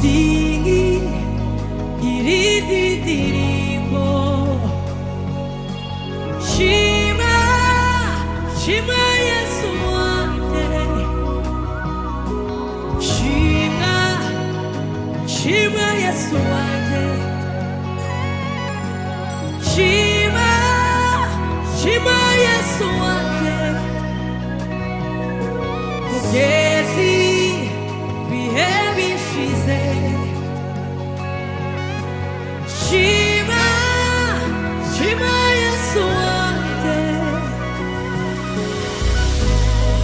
singing irididirimo. Shima, Shima Yesu wanje. Shima, Shima Yesu wanje. Shima, Shima Yesu wanje. Kugezi bihe bishize. Shima, Shima Yesu wanje.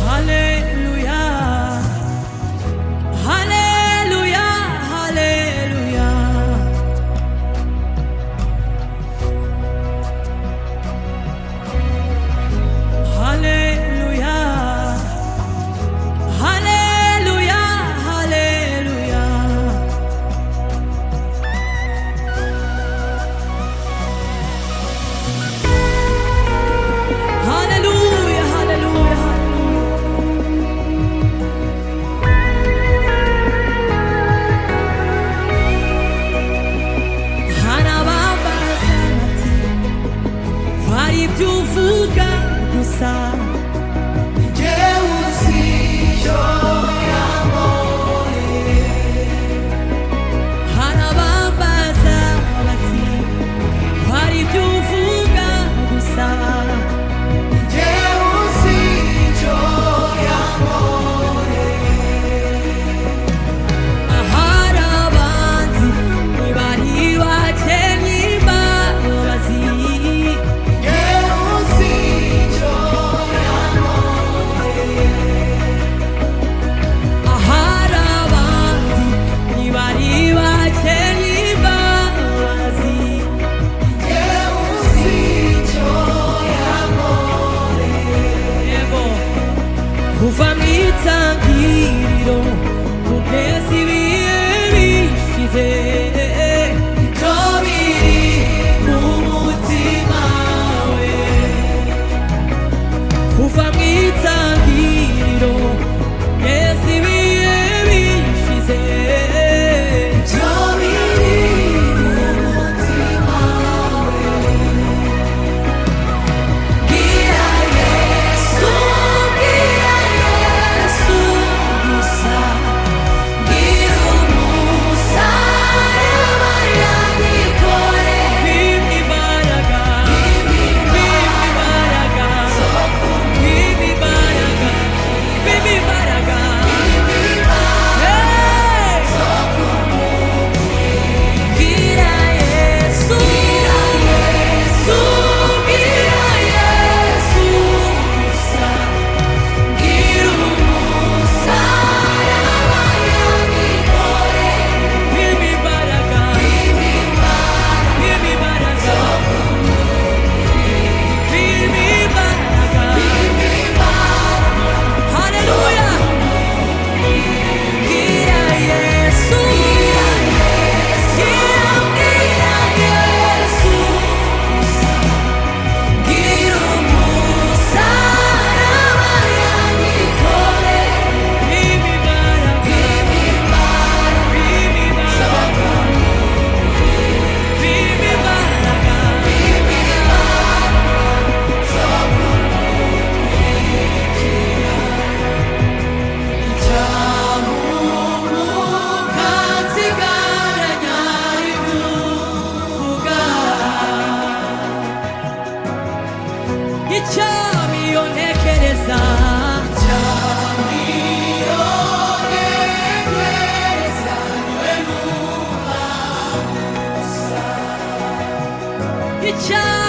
Hallelujah, Hallelujah, Hallelujah. Hallelujah, Hallelujah, Hallelujah. Hallelujah, Hallelujah, Hallelujah. Hanababaza bati hari ibyo uvuga gusa. Hanababaza bati hari ibyo uvuga gusa. Ahari abandi ntibari bakenye imbabazi. Ahari abandi ntibari bakenye imbabazi. Yego, kuva mu itangiriro kugeza ibihe bishize, ibyo biri mu mutima we. Kuva mu itangiriro kugeza ibihe bishize, ibyo biri mu mutima we. Bwira Yesu, bwira Yesu gusa. Bwira umusaraba yagikore. Bimpa imbaraga, bimpa imbaraga, bimpa imbaraga, bimpa imbaraga. Hey! Bwira Yesu, bwira Yesu, bwira Yesu gusa. Bwira umusaraba yagikore. Bimpa imbaraga, bimpa imbaraga, bimpa imbaraga. Hallelujah. Bwira Yesu, bwira Yesu gusa. Bwira umusaraba yagikore. Bimpa imbaraga, bimpa imbaraga, bimpa imbaraga. Icyamuka nsigaranya ivuga. Icyami iyo ntekereza, icyami